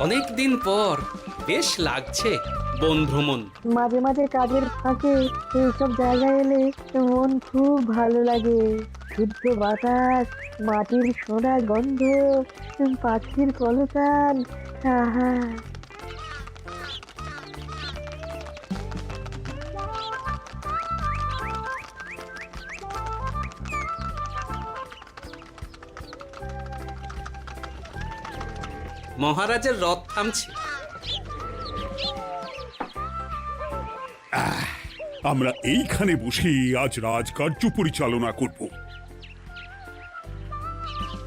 অনেক দিন পর বেশ লাগছে বন ভ্রমণ। মাঝে মাঝে কাজের ফাঁকে এইসব জায়গায় এলে মন খুব ভালো লাগে। শুদ্ধ বাতাস, মাটির সোনা গন্ধ, পাখির কলতান, আহা। মহারাজের রথ থামছে। আমরা এইখানে বসে আজ রাজকার্য পরিচালনা করব।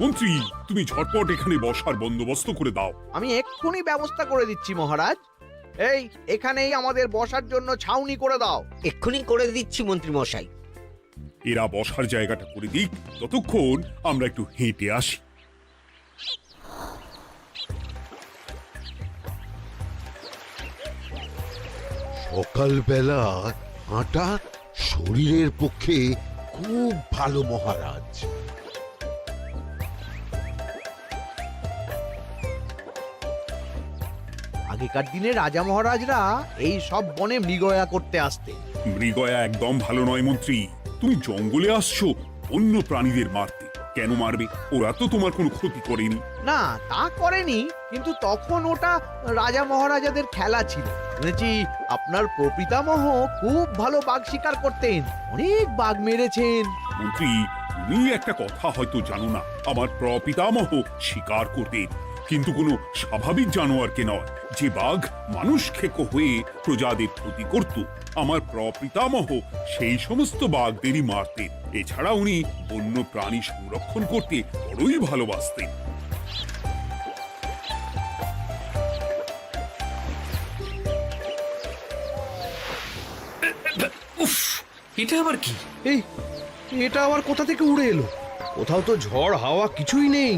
মন্ত্রী, তুমি ঝটপট এখানে বসার বন্দোবস্ত করে দাও। আমি এক্ষুনি ব্যবস্থা করে দিচ্ছি মহারাজ। এই এখানেই আমাদের বসার জন্য ছাউনি করে দাও। এক্ষুনি করে দিচ্ছি মন্ত্রী মশাই। এরা বসার জায়গাটা করে দিক, ততক্ষণ আমরা একটু হেঁটে আসি। সকালবেলা হাঁটা শরীরের পক্ষে খুব ভালো মহারাজ। আগেকার দিনে রাজা মহারাজরা এই সব বনে মৃগয়া করতে আসতেন। মৃগয়া একদম ভালো নয় মন্ত্রী। তুমি জঙ্গলে আসছো অন্য প্রাণীদের মারতে। কেন মারবে? ওরা তো তোমার কোনো ক্ষতি করেনি। না, তা করেনি, কিন্তু তখন ওটা রাজা মহারাজাদের খেলা ছিল। শুনেছি আপনার প্রপিতামহ খুব ভালো বাঘ শিকার করতেন, অনেক বাঘ মেরেছেন। মন্ত্রী, তুমি একটা কথা হয়তো জানো না। আমার প্রপিতামহ শিকার করতেন, কিন্তু কোনো স্বাভাবিক জানোয়ারকে নয়। যে বাঘ মানুষ খেকো হয়ে প্রজাদের ক্ষতি করত, আমার প্রপিতামহ সেই সমস্ত বাঘদেরই মারতেন। এছাড়া উনি বন্য প্রাণী সংরক্ষণ করতে বড়ই ভালোবাসতেন। উফ, এটা আবার কি? এই এটা আবার কোথা থেকে উড়ে এলো? কোথাও তো ঝড় হাওয়া কিছুই নেই।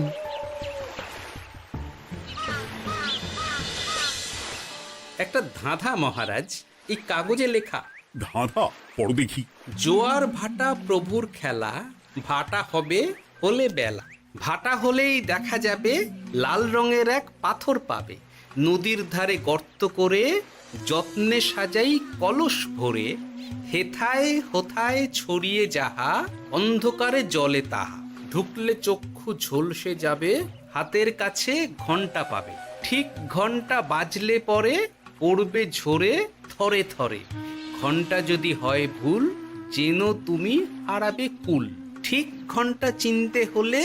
একটা ধাঁধা মহারাজ, এই কাগজে লেখা। ধাঁধা? পড়ো দেখি। জোয়ার ভাটা প্রভুর খেলা, ভাটা হবে হলে বেলা। ভাটা হলেই দেখা যাবে লাল রঙের এক পাথর পাবে। নদীর ধারে গর্ত করে যত্নে সাজাই কলস ভরে। হেথায় হোথায় ছড়িয়ে যাহা, অন্ধকারে জলে তাহা। ঢুকলে চক্ষু ঝলসে যাবে, হাতের কাছে ঘন্টা পাবে। ঠিক ঘন্টা বাজলে পরে পড়বে ঝরে থরে থরে। ঘন্টা যদি হয় ভুল, যেন তুমি হারাবে কুল। ঠিক ঘন্টা চিনতে হলে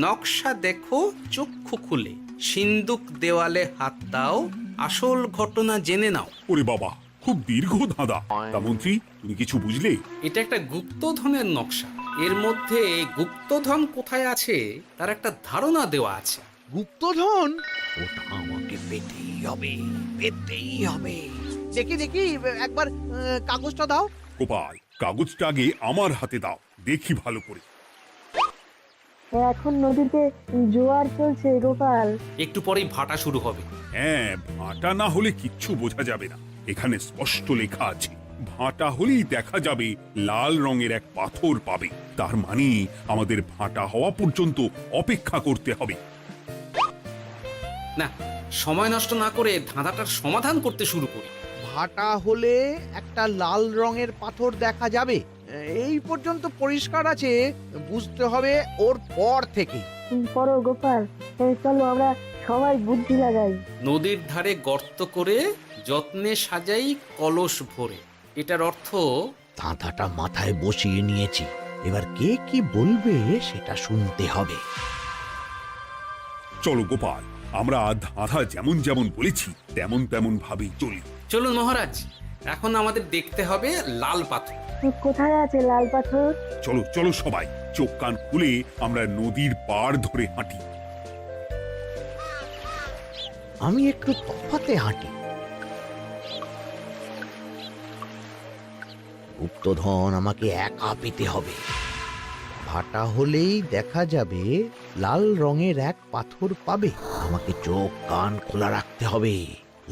নকশা দেখো চক্ষু খুলে। সিন্দুক দেওয়ালে হাত দাও, আসল ঘটনা জেনে নাও। ওরে বাবা, খুব দীর্ঘ ধাঁধা। তা মন্ত্রী, তুমি কিছু বুঝলে? এটা একটা গুপ্তধনের নকশা। এর মধ্যে গুপ্তধন কোথায় আছে তার একটা ধারণা দেওয়া আছে। গুপ্তধন? ওটা আমাকে পেতেই হবে, পেতেই হবে। দেখি দেখি, একবার কাগজটা দাও। গোপাল, কাগজটা আগে আমার হাতে দাও, দেখি ভালো করে। এখন নদীতে জোয়ার চলছে গোপাল। একটু পরেই ভাটা শুরু হবে। হ্যাঁ, ভাটা না হলে কিচ্ছু বোঝা যাবে না। এখানে স্পষ্ট লেখা আছে, ভাটা হলেই দেখা যাবে লাল রঙের এক পাথর পাবে। তার মানে আমাদের ভাটা হওয়া পর্যন্ত অপেক্ষা করতে হবে। না, সময় নষ্ট না করে ধাঁধাটার সমাধান করতে শুরু করি। ভাটা হলে একটা লাল রঙের পাথর দেখা যাবে, এই পর্যন্ত পরিষ্কার আছে। বুঝতে হবে ওর পর থেকে। পড়ো গোপাল, চলো আমরা সবাই বুদ্ধি লাগাই। নদীর ধারে গর্ত করে যত্নে সাজাই কলস ভরে। এটার অর্থ, ধাঁধাটা মাথায় বসিয়ে নিয়েছি, এবার কে কি বলবে সেটা শুনতে হবে। চলো গোপাল, আমরা ধাঁধা যেমন যেমন বলেছি তেমন তেমন ভাবেই চলি। চলুন মহারাজ, এখন আমাদের দেখতে হবে লাল পাথর। কোথায় আছে লাল পাথর? চলো চলো সবাই, চোখ কান খুলে আমরা নদীর পাড় ধরে হাঁটি। আমি একটু তফাতে হাঁটি। গুপ্তধন আমাকে একা পেতে হবে। ভাটা হলেই দেখা যাবে লাল রঙের এক পাথর পাবে। আমাকে চোখ কান খোলা রাখতে হবে।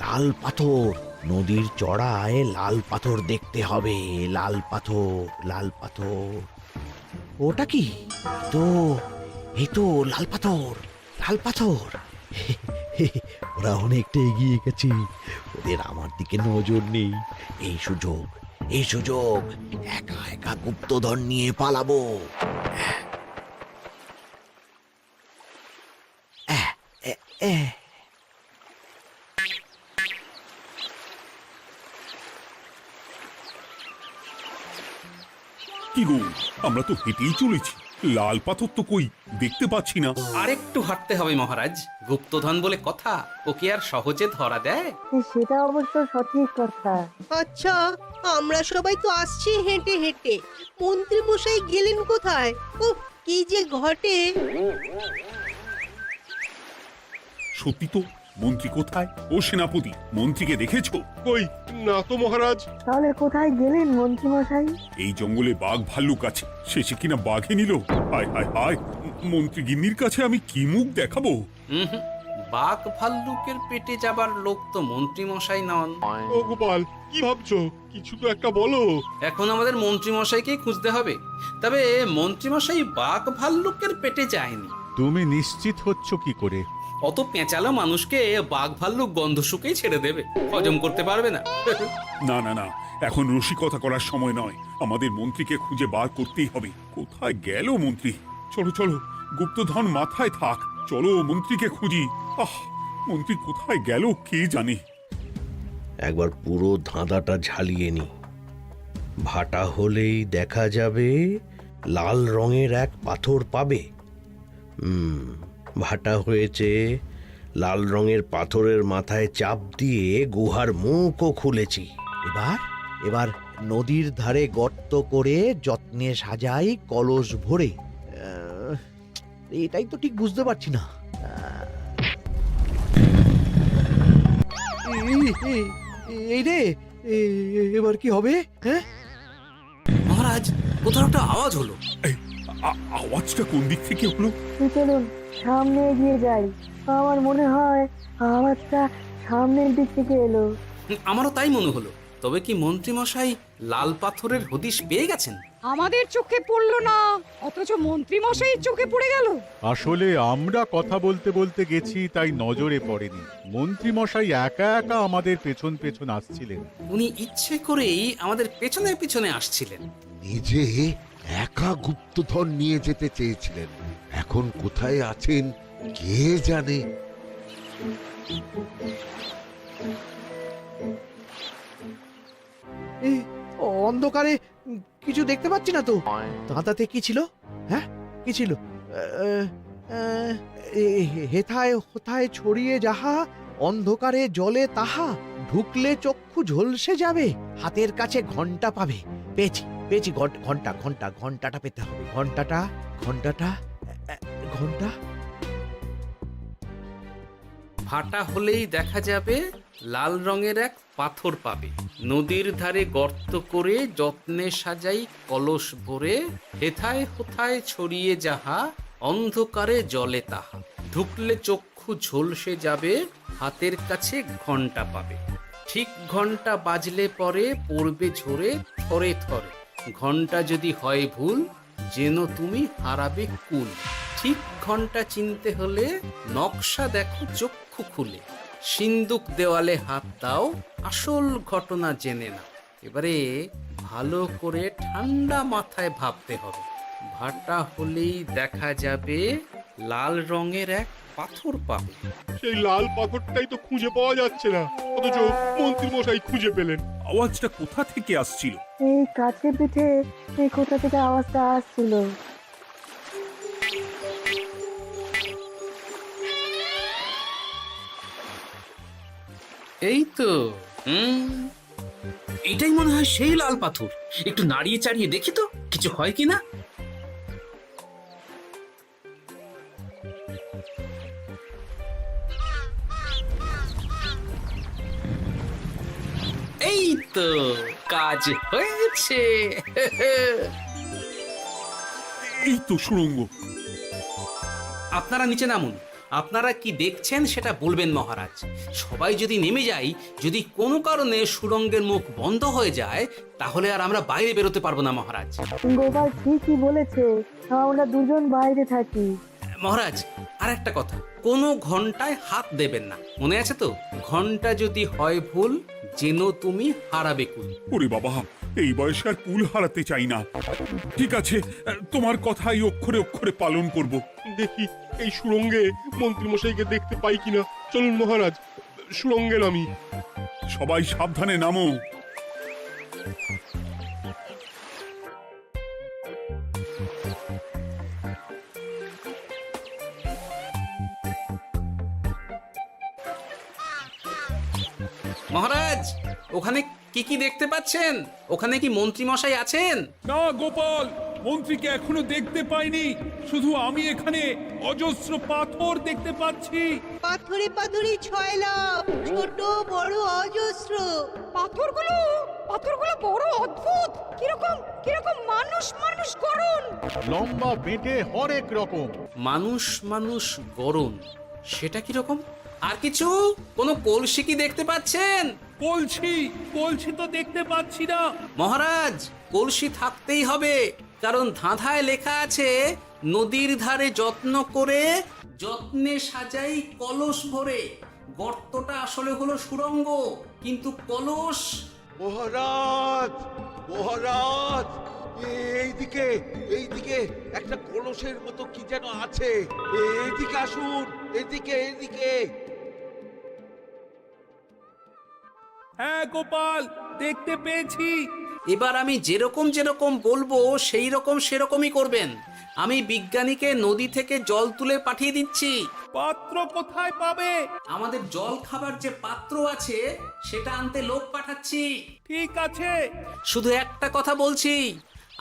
লাল পাথর, নদীর চড়ায় লাল পাথর দেখতে হবে। লাল পাথর, লাল পাথর। ওটা কি? এই তো লাল পাথর, লাল পাথর। ওরা অনেকটা এগিয়ে গেছে, ওদের আমার দিকে নজর নেই। এই সুযোগ, এই সুযোগ, একা একা গুপ্তধন নিয়ে পালাবো। আহ, এ- এ। কি গো, আমরা তো হেঁটেই চলেছি, লাল পাথর তো কই দেখতে পাচ্ছি না। আরেকটু হাঁটতে হবে মহারাজ, গুপ্তধন বলে কথা, ওকে আর সহজে ধরা দেয়? সেটা অবশ্য সঠিক কথা। আচ্ছা, আমরা সবাই তো আসছি হেঁটে হেঁটে, মন্ত্রী মশাই গেলেন কোথায়? ও কি যে ঘটে! সত্যি তো, মন্ত্রী কোথায়? ও সেনাপতি, মন্ত্রীকে দেখেছো? কই না তো মহারাজ। তাহলে কোথায় গেলেন মন্ত্রী মশাই? এই জঙ্গলে বাঘ ভাল্লুক আছে, শেষে কিনা বাঘে নিল। হায় হায় হায়, মন্ত্রী গিন্নির কাছে আমি কি মুখ দেখাবো? হুম, বাঘ ভাল্লুকের পেটে যাবার লোক তো মন্ত্রী মশাই নন। ও গোপাল, কি ভাবছো? কিছু তো একটা বলো। এখন আমাদের মন্ত্রী মশাইকেই খুঁজতে হবে। তবে মন্ত্রী মশাই বাঘ ভাল্লুকের পেটে যায়নি। তুমি নিশ্চিত হচ্ছ কি করে? অত পেঁচালো মানুষকে বাঘ ভাল্লুক গন্ধ শুকেই ছেড়ে দেবে, হজম করতে পারবে না। না না না, এখন রসিকতা করার সময় নয়, আমাদের মন্ত্রীকে খুঁজে বার করতেই হবে। কোথায় গেল মন্ত্রী? চলো চলো, গুপ্তধন মাথায় থাক, চলো মন্ত্রীকে খুঁজি। আহ, মন্ত্রী কোথায় গেল কে জানে। একবার পুরো ধাঁধাটা ঝালিয়ে নি। ভাটা হলেই দেখা যাবে লাল রঙের এক পাথর পাবে। ভাটা হয়েছে, লাল রঙের পাথরের মাথায় চাপ দিয়ে গুহার মুখও খুলেছি। এবার এবার নদীর ধারে গর্ত করে যত্নে সাজাই কলস ভরে। এটাই তো ঠিক বুঝতে পারছি না। এই রে, এবার কি হবে? হ্যাঁ, মহারাজ, কোথাও একটা আওয়াজ হলো। এই, আওয়াজটা কোন দিক থেকে হলো? চলুন সামনে এগিয়ে যাই। আমার মনে হয় আওয়াজটা সামনের দিক থেকে এলো। আমারও তাই মনে হলো। তবে কি মন্ত্রী মশাই লাল পাথরের হদিশ পেয়ে গেছেন? আমাদের চোখে পড়লো না, অথচ মন্ত্রী মশাইয়ের চোখে পড়ে গেল। আসলে আমরা কথা বলতে বলতে গেছি, তাই নজরে পড়েনি। মন্ত্রী মশাই একা একা আমাদের পেছন পেছন আসছিলেন। উনি ইচ্ছে করেই আমাদের পেছনে পেছনে আসছিলেন। নিজে একা গুপ্তধন নিয়ে যেতে চেয়েছিলেন, এখন কোথায় আছেন কে জানে। অন্ধকারে কিছু দেখতে পাচ্ছি না তো। ধাঁধাতে কি ছিল? হ্যাঁ, কি ছিল? হেথায় হোথায় ছড়িয়ে যাহা, অন্ধকারে জলে তাহা, ঢুকলে চক্ষু ঝলসে যাবে, হাতের কাছে ঘন্টা পাবে। পেয়েছি পেয়েছি, ঘন্টা ঘন্টা ঘন্টাটা পেতে হবে। ঘন্টাটা ঘন্টাটা ঘন্টা। ভাটা হলেই দেখা যাবে লাল রঙের এক পাথর পাবে, নদীর ধারে গর্ত করে যত্নে সাজাই কলস ভরে, হেথায় হোথায় ছড়িয়ে যাহা, অন্ধকারে জলে তাহা, ঢুকলে চক্ষু ঝলসে যাবে, হাতের কাছে ঘন্টা পাবে। ঠিক ঘন্টা বাজলে পরে পড়বে ঝরে থরে থরে, ঘন্টা যদি হয় ভুল যেন তুমি হারাবে কুল। ঠিক ঘন্টা চিনতে হলে নকশা দেখো চক্ষু খুলে, সিন্দুক দেওয়ালে হাত দাও, আসল ঘটনা জেনে না। এবারে ভালো করে ঠান্ডা মাথায় ভাবতে হবে। ভাটা হলেই দেখা যাবে লাল রঙের এক পাথর পাবে। সেই লাল পাথরটাই তো খুঁজে পাওয়া যাচ্ছে না, অথচ মন্ত্রী মশাই খুঁজে পেলেন। আওয়াজটা কোথা থেকে আসছিল? এই কাছে পিঠে এই কোথা থেকে আওয়াজটা আসছিল। এই তো, এটাই মনে হয় সেই লাল পাথর। একটু নাড়িয়ে চাড়িয়ে দেখি তো কিছু হয় কিনা। এই তো, কাজ হয়েছে। এই তো সুড়ঙ্গ। আপনারা নিচে নামুন। আপনারা কি দেখছেন সেটা বলবেন মহারাজ। সবাই যদি নেমে যাই, যদি কোনো কারণে সুড়ঙ্গের মুখ বন্ধ হয়ে যায়, তাহলে আর আমরা বাইরে বেরোতে পারবো না মহারাজ। গোপাল ঠিকই বলেছে, আমরা দুজন বাইরে থাকি। মহারাজ আর একটা কথা, কোনো ঘন্টায় হাত দেবেন না, মনে আছে তো? ঘন্টা যদি হয় ভুল, যেন তুমি হারাবে কুল। ওরে বাবা, এই বয়সে আর কুল হারাতে চাই না। ঠিক আছে, তোমার কথাই অক্ষরে অক্ষরে পালন করব। দেখি এই সুরঙ্গে মন্ত্রীমশাইকে দেখতে পাই কিনা। চলুন মহারাজ, সুরঙ্গে নামি। সবাই সাবধানে নামো। মহারাজ, ওখানে কি কি দেখতে পাচ্ছেন? ওখানে কি মন্ত্রী মশাই আছেন? না গোপাল, মন্ত্রীকে এখনো দেখতে পাইনি। শুধু আমি এখানে অজস্র পাথর দেখতে পাচ্ছি। পাথরে পাথরে ছয়লাভ, ছোট বড় অজস্র। পাথরগুলো বড় অদ্ভুত, কিরকম কিরকম মানুষ মানুষ করুন। লম্বা বেঁটে হরেক রকম। মানুষ মানুষ গরম, সেটা কি রকম? আর কিছু? কোনো কলসি কি দেখতে পাচ্ছেন? কলসি তো দেখতে পাচ্ছি না। মহারাজ, কলসি থাকতেই হবে, কারণ ধাঁধায় লেখা আছে নদীর ধারে যত্ন করে যত্নে সাজাই কলস ভরে। গর্তটা আসলে হলো সুড়ঙ্গ, কিন্তু কলস। মহারাজ, মহারাজ, এইদিকে এইদিকে একটা কলসের মতো কি যেন আছে। এইদিকে আসুন, এদিকে এদিকে। হ্যাঁ গোপাল, দেখতে পেয়েছি। এবার আমি যেরকম যেরকম বলবো সেই রকম সেরকমই করবেন। আমি বিজ্ঞানীকে নদী থেকে জল তুলে পাঠিয়ে দিচ্ছি। পাত্র কোথায় পাবে? আমাদের জল খাবার যে পাত্র আছে সেটা আনতে লোক পাঠাচ্ছি। ঠিক আছে। শুধু একটা কথা বলছি,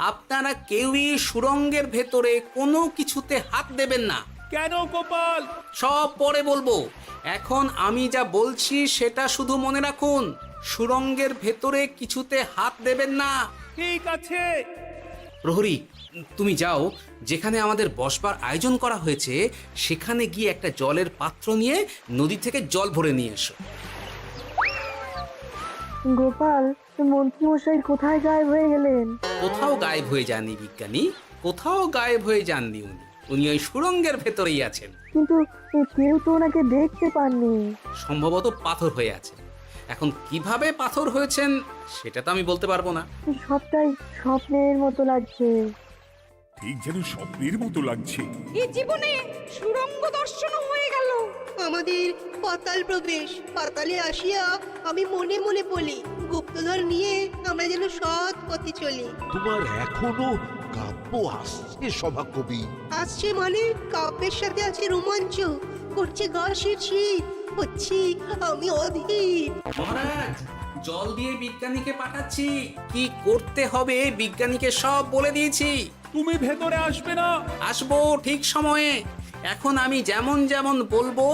আপনারা কেউই সুড়ঙ্গের ভেতরে কোনো কিছুতে হাত দেবেন না। কেন গোপাল? সব পরে বলবো, এখন আমি যা বলছি সেটা শুধু মনে রাখুন। সুড়ঙ্গের ভেতরে কিছুতে হাত দেবেন না। ঠিক আছে। প্রহরী, তুমি যাও, যেখানে আমাদের বসবার আয়োজন করা হয়েছে সেখানে গিয়ে একটা জলের পাত্র নিয়ে নদী থেকে জল ভরে নিয়ে এসো। গোপাল, মন্ত্রীমশাই কোথায় গায়েব হয়ে গেলেন? কোথাও গায়েব হয়ে যাননি বিজ্ঞানী, কোথাও গায়েব হয়ে যাননি উনি। উনি ওই সুড়ঙ্গের ভেতরেই আছেন। কিন্তু কেউ তো ওনাকে দেখতে পাননি। সম্ভবত পাথর হয়ে আছে। এখন কিভাবে পাথর হয়েছেন সেটা তো আমি বলতে পারবো না। সবটাই স্বপ্নের মতো লাগছে। ঠিক যেন স্বপ্নের মতো লাগছে। এই জীবনে সুরঙ্গ দর্শন হয়ে গেল। আমাদের পাতাল প্রবেশ। পাতালে আসিয়া আমি মনে মনে বলি, গুপ্তধন নিয়ে আমরা যেন সৎ পথে চলি। তোমার এখনো কাব্য আসছে সভাকবি? আসছে মানে কাব্যের সাথে আছে রোমাঞ্চ, করছে গা শীত, হচ্ছি আমি অধীর। মহারাজ, জল দিয়ে বিজ্ঞানীকে পাঠাচ্ছি। কি করতে হবে বিজ্ঞানীকে সব বলে দিয়েছি। তুমি ভেতরে আসবে না? আসবো ঠিক সময়ে। এখন আমি যেমন যেমন বলবো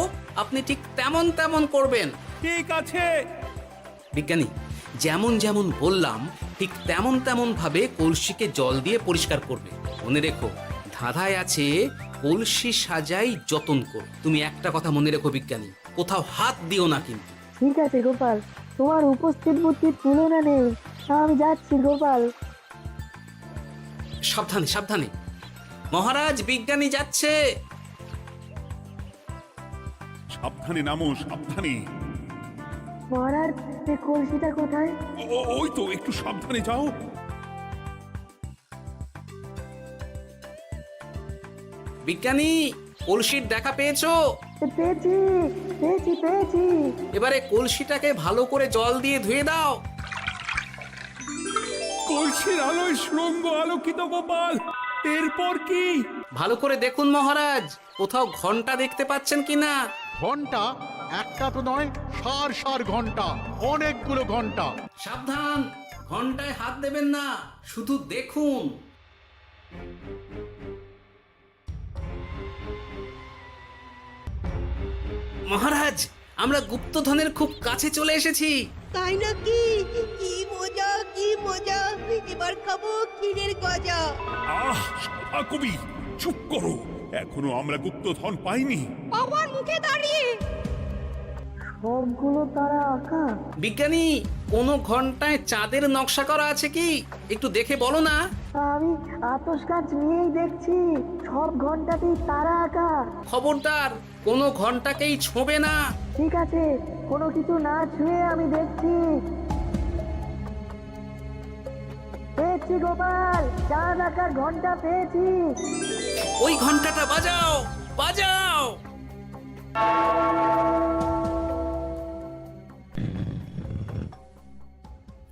আপনি ঠিক তেমন তেমন করবেন। ঠিক আছে। বিজ্ঞানী, যেমন যেমন বললাম ঠিক তেমন তেমন ভাবে কলসিকে জল দিয়ে পরিষ্কার করবে। মনে রেখো, ধাঁধায় আছে কলসি সাজাই যতন কর। তুমি একটা কথা মনে রেখো বিজ্ঞানী, কোথাও হাত দিও না কিন্তু। ঠিক আছে গোপাল, তোমার উপস্থিত বুদ্ধির তুলনা নেই। আমি যাচ্ছি গোপাল। সাবধানে সাবধানে। মহারাজ, বিজ্ঞানী যাচ্ছে। সাবধানে নামো, সাবধানে। মহারাজ, এই কলসিটা কোথায়? ওই তো, একটু সাবধানে যাও। বিজ্ঞানী, কলসির দেখা পেয়েছো? পেয়েছি পেয়েছি পেয়েছি। এবারে কলসিটাকে ভালো করে জল দিয়ে ধুয়ে দাও। কলসির আলোয় সুড়ঙ্গ আলোকিত গোপাল। এরপর কি? ভালো করে দেখুন মহারাজ, কোথাও ঘন্টা দেখতে পাচ্ছেন কিনা। ঘন্টা? একটা তো নয়, সার সার ঘন্টা, অনেকগুলো ঘন্টা। সাবধান, ঘন্টায় হাত দেবেন না, শুধু দেখুন। মহারাজ, আমরা গুপ্তধনের খুব কাছে চলে এসেছি। তাই নাকি? কি মজা কি মজা, এবার খাবো ক্ষীরের গজা। কবি চুপ করো, এখনো আমরা গুপ্তধন পাইনি। বাবার মুখে দাঁড়িয়ে সবগুলো তারা আঁকা। বিজ্ঞানী, কোনো ঘন্টায় চাঁদের নকশা করা আছে কি? একটু দেখে বলো না। আমি আতস কাঁচ নিয়েই দেখছি, সব ঘন্টাতেই তারা আঁকা। খবরদার, কোনো ঘন্টাকেই ছোঁবে না। ঠিক আছে, কোনো কিছু না ছুঁয়ে আমি দেখছি। পেয়েছি গোপাল, চাঁদ আঁকার ঘন্টা পেয়েছি। ওই ঘন্টাটা বাজাও, বাজাও।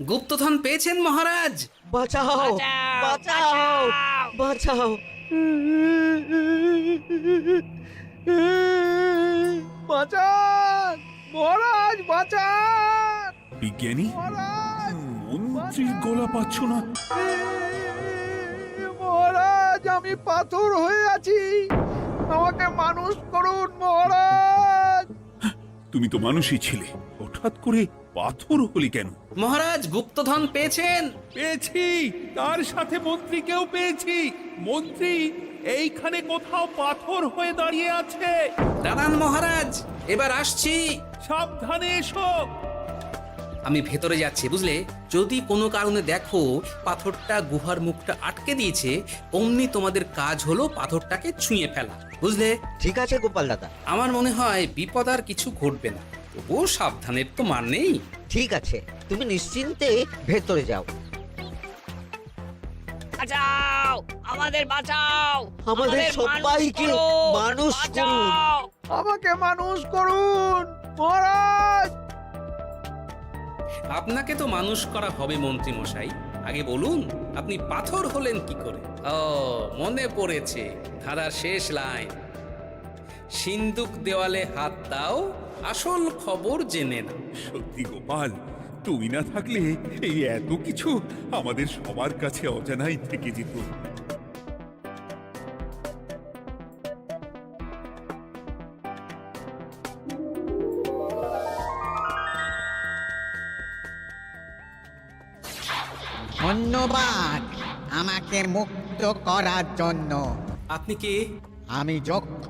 গুপ্তধন পেয়েছেন মহারাজ? বাঁচাও, বাঁচাও, বাঁচাও। বাঁচান মহারাজ, বাঁচান বিজ্ঞানী, মহারাজ, মন্ত্রীর গলা পাচ্ছ না? মহারাজ, আমি পাথর হয়ে আছি, আমাকে মানুষ করুন মহারাজ। তুমি তো মানুষই ছিলে, হঠাৎ করে পাথর হলি কেন? মহারাজ, গুপ্তধন পেয়েছেন? পেয়েছি, তার সাথে মন্ত্রীকেও পেয়েছি। মন্ত্রী এইখানে কোথাও পাথর হয়ে দাঁড়িয়ে আছে। দাঁড়ান মহারাজ, এবার আসছি। সাবধানে এসো। আমি ভেতরে যাচ্ছি, বুঝলে? যদি কোনো কারণে দেখো পাথরটা গুহার মুখটা আটকে দিয়েছে, অমনি তোমাদের কাজ হলো পাথরটাকে ছুঁয়ে ফেলা, বুঝলে? ঠিক আছে গোপাল দাদা। আমার মনে হয় বিপদ আর কিছু ঘটবে না, তবুও সাবধানের তো মান নেই। ঠিক আছে, তুমি নিশ্চিন্তে ভেতরে যাও। বাঁচাও, আমাদের বাঁচাও, আমাদের সবাইকে মানুষ করুন। আমাকে মানুষ করুন মহারাজ। আপনাকে তো মানুষ করা হবে মন্ত্রী মশাই। আগে বলুন, আপনি পাথর হলেন কি করে? ও, মনে পড়েছে, ধারার শেষ লাইন, সিন্দুক দেওয়ালে হাত দাও, আসল খবর জেনে নাও। সত্যি গোপাল, তুমি না থাকলে এই এত কিছু আমাদের সবার কাছে অজানাই থেকে যেত। ধন্যবাদ আমাকে মুক্ত করার জন্য। আপনি কে? আমি যক্ষ।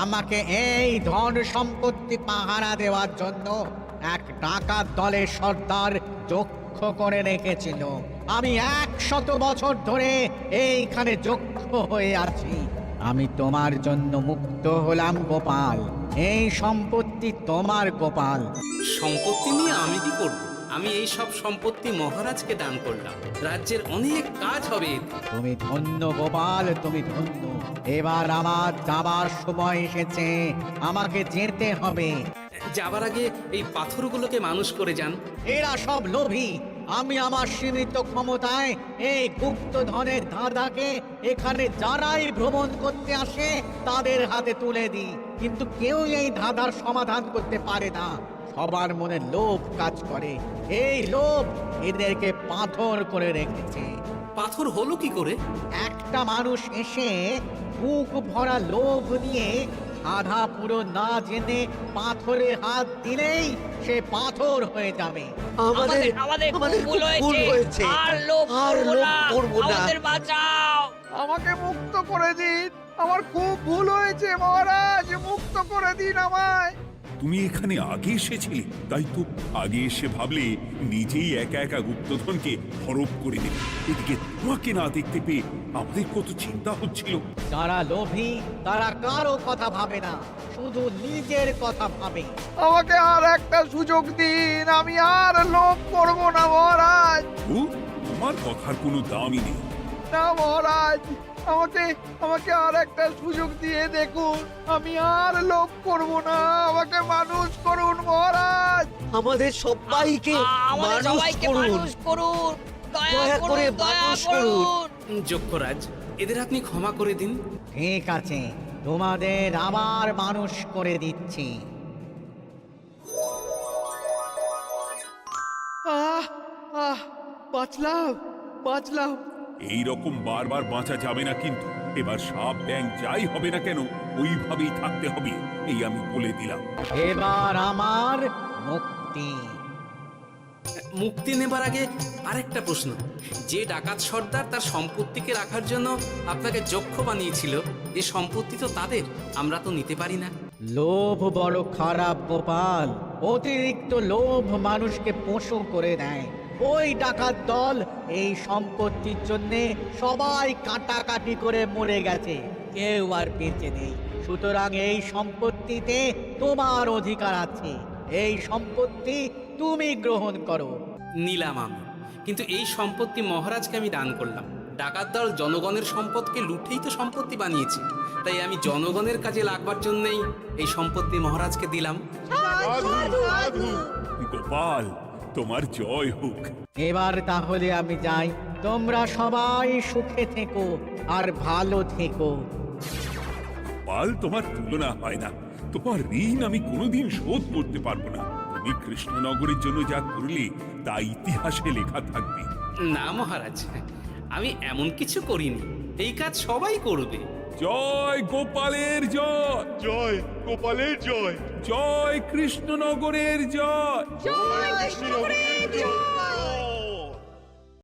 আমাকে এই ধন সম্পত্তি পাহারা দেওয়ার জন্য এক ডাকাত দলের সর্দার যক্ষ করে রেখেছিল। আমি 100 বছর ধরে এইখানে যক্ষ হয়ে আছি। আমি তোমার জন্য মুক্ত হলাম গোপাল। এই সম্পত্তি তোমার গোপাল। সম্পত্তি নিয়ে আমি কি করব? আমি এই সব সম্পত্তি মহারাজকে দান করলাম, রাজ্যের অনেক কাজ হবে এতে। তুমি ধন্য গোপাল, তুমি ধন্য। এবার আমার যাবার সময় এসেছে, আমাকে যেতে হবে। যাবার আগে এই পাথরগুলোকে মানুষ করে যান। এরা সব লোভী। আমি আমার সীমিত ক্ষমতায় এই গুপ্তধনের ধাঁধাকে এখানে যারাই ভ্রমণ করতে আসে তাদের হাতে তুলে দিই, কিন্তু কেউ এই ধাঁধার সমাধান করতে পারে না। সবার মনে লোভ কাজ করে, এই লোভ এদেরকে পাথর করে রেখেছে। পাথর হলো কি করে? একটা মানুষ এসে বুক ভরা লোভ নিয়ে আধা পুরো না জেনে পাথরে হাত দিলেই সে পাথর হয়ে যাবে। আমাদের আমাদের ভুল হয়েছে, আর লোভ করব না। আমাদের বাঁচাও। আমাকে মুক্ত করে দিন, আমার খুব ভুল হয়েছে মহারাজ, মুক্ত করে দিন আমায়। তুমি এখানে আগে এসেছিলে, তাই তো আগে এসে ভাবলে নিজেই একা একা গুপ্তধনকে হরপ করে দেবে। এদিকে তোমাকে না দেখতে পেয়ে আমাদের কত চিন্তা হচ্ছিল। যারা লোভী তারা কারো কথা ভাবে না, শুধু নিজের কথা ভাবে। আমাকে আর একটা সুযোগ দিন, আমি আর লোভ করব না মহারাজ। তোমার কথার কোনো দামই নেই। না মহারাজ, আমাকে আমাকে আর একটা সুযোগ দিয়ে দেখুন, আমি আর লোভ করব না, আমাকে মানুষ করুন মহারাজ। আমাদের সবাইকে আমাদের সবাইকে মানুষ করুন, দয়া করে মানুষ করুন। যক্ষরাজ, এদের আপনি ক্ষমা করে দিন। ঠিক আছে, তোমাদের আবার মানুষ করে দিচ্ছি। বাঁচলাম, বাঁচলাম। এই রকম বারবার বাঁচা যাবে না, কিন্তু এবার সাপ ব্যাং যাই হবে না কেন ওইভাবেই থাকতে হবে, এই আমি বলে দিলাম। এবার আমার মুক্তি। মুক্তি নেবার আগে আরেকটা প্রশ্ন, যে ডাকাত সর্দার তার সম্পত্তিকে রাখার জন্য আপনাকে যক্ষ বানিয়েছিল, এই সম্পত্তি তো তাদের, আমরা তো নিতে পারি না। লোভ বড় খারাপ গোপাল, অতিরিক্ত লোভ মানুষকে পশু করে দেয়। ওই ডাকাত দল এই সম্পত্তির জন্য সবাই কাটাকাটি করে মরে গেছে, কেউ আর বেঁচে নেই। সুতরাং এই সম্পত্তিতে তোমার অধিকার আছে। এই সম্পত্তি তুমি গ্রহণ করো। নিলাম আমি, কিন্তু এই সম্পত্তি মহারাজকে আমি দান করলাম। ডাকাত দল জনগণের সম্পদকে লুঠেই তো সম্পত্তি বানিয়েছে, তাই আমি জনগণের কাজে লাগবার জন্যই এই সম্পত্তি মহারাজকে দিলাম। গোপাল, তোমার জয় হোক। এবার তাহলে আমি যাই, তোমরা সবাই সুখে থেকো আর ভালো থেকো। গোপাল, তোমার তুলনা হয় না। তোমার ঋণ আমি কোনোদিন শোধ করতে পারবো না। তুমি কৃষ্ণনগরের জন্য যা করলে তা ইতিহাসে লেখা থাকবে। না মহারাজ, আমি এমন কিছু করিনি, এই কাজ সবাই করবে। জয় গোপালের জয়, জয় গোপালের জয়, জয় কৃষ্ণনগরের জয়। জয় কৃষ্ণনগরের জয়।